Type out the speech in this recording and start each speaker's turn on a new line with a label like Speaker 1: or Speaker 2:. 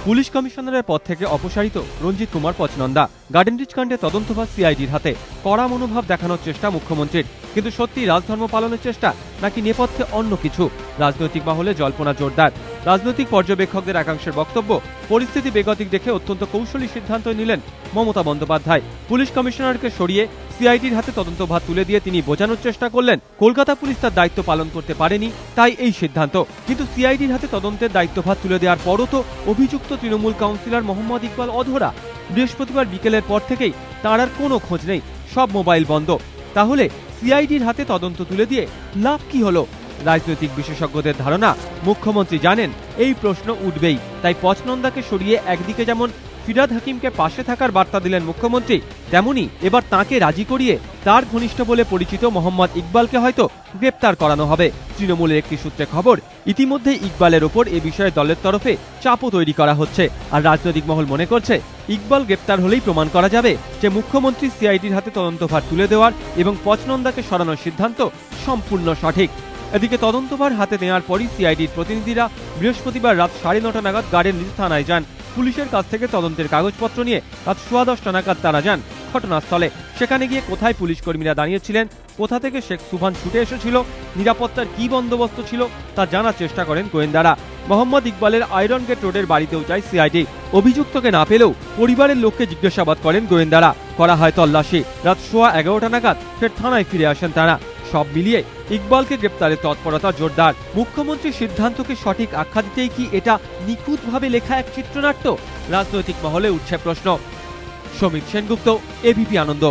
Speaker 1: Police কমিশনারের পদ থেকে অপসারিত রঞ্জিত কুমার পচনন্দা। গার্ডেন রিচ কাণ্ডে তদন্তভার সিআইডির হাতে। কড়া মনোভাব দেখানোর চেষ্টা মুখ্যমন্ত্রীর, কিন্তু সত্যি রাজধর্ম পালনের চেষ্টা নাকি নেপথ্যে অন্য কিছু? রাজনৈতিক মহলে জল্পনা জোরদার। রাজনৈতিক পর্যবেক্ষকদের একাংশের বক্তব্য, পরিস্থিতি বেগতিক দেখে অত্যন্ত কৌশলী সিদ্ধান্ত নিলেন মমতা বন্দ্যোপাধ্যায়। পুলিশ কমিশনারকে সরিয়ে সিআইডির হাতে তদন্তভার তুলে দিয়ে তিনি বোঝানোর চেষ্টা করলেন কলকাতা পুলিশ তার দায়িত্ব পালন করতে পারেনি, তাই এই সিদ্ধান্ত। কিন্তু সিআইডির হাতে তদন্তের দায়িত্বভার তুলে দেওয়ার পরও তো অভিযুক্ত তৃণমূল কাউন্সিলর মোহাম্মদ ইকবাল অধরা। বৃহস্পতিবার বিকেলের পর থেকেই তাঁর আর কোনো খোঁজ নেই, সব মোবাইল বন্ধ। তাহলে সিআইডির হাতে তদন্ত তুলে দিয়ে লাভ কি হলো? রাজনৈতিক বিশেষজ্ঞদের ধারণা, মুখ্যমন্ত্রী জানেন এই প্রশ্ন উঠবেই, তাই পচনন্দাকে সরিয়ে একদিকে যেমন ফিরহাদ হাকিমকে পাশে থাকার বার্তা দিলেন মুখ্যমন্ত্রী, তেমনি এবার তাঁকে রাজি করিয়ে তার ঘনিষ্ঠ বলে পরিচিত মোহাম্মদ ইকবালকে হয়তো গ্রেপ্তার করানো হবে। তৃণমূলের একটি সূত্রে খবর, ইতিমধ্যে ইকবালের ওপর এ বিষয়ে দলের তরফে চাপও তৈরি করা হচ্ছে। আর রাজনৈতিক মহল মনে করছে, ইকবাল গ্রেপ্তার হলেই প্রমাণ করা যাবে যে মুখ্যমন্ত্রী সিআইডির হাতে তদন্তভার তুলে দেওয়ার এবং পচনন্দাকে সরানোর সিদ্ধান্ত সম্পূর্ণ সঠিক। এদিকে তদন্তভার হাতে নেওয়ার পরই সিআইডির প্রতিনিধিরা বৃহস্পতিবার রাত 9:30 নাগাদ গার্ডেন রিচ থানায় যান। পুলিশের কাছ থেকে তদন্তের কাগজপত্র নিয়ে রাত 10:15 নাগাদ তারা যান ঘটনাস্থলে। সেখানে গিয়ে কোথায় পুলিশ কর্মীরা দাঁড়িয়েছিলেন, কোথা থেকে শেখ সুভান ছুটে এসেছিল, নিরাপত্তার কি বন্দোবস্ত ছিল তা জানার চেষ্টা করেন গোয়েন্দারা। মোহাম্মদ ইকবালের আয়রন গেট রোডের বাড়িতেও যায় সিআইডি। অভিযুক্তকে না পেলেও পরিবারের লোককে জিজ্ঞাসাবাদ করেন গোয়েন্দারা। করা হয় তল্লাশি। রাত 11:15 নাগাদ ফের থানায় ফিরে আসেন তারা। সব মিলিয়ে ইকবালকে গ্রেপ্তারের তৎপরতা জোরদার। মুখ্যমন্ত্রীর সিদ্ধান্তকে সঠিক আখ্যা দিতেই কি এটা নিখুঁতভাবে লেখা এক চিত্রনাট্য? রাজনৈতিক মহলে উঠছে প্রশ্ন। সমীর সেনগুপ্ত, এবিপি আনন্দ।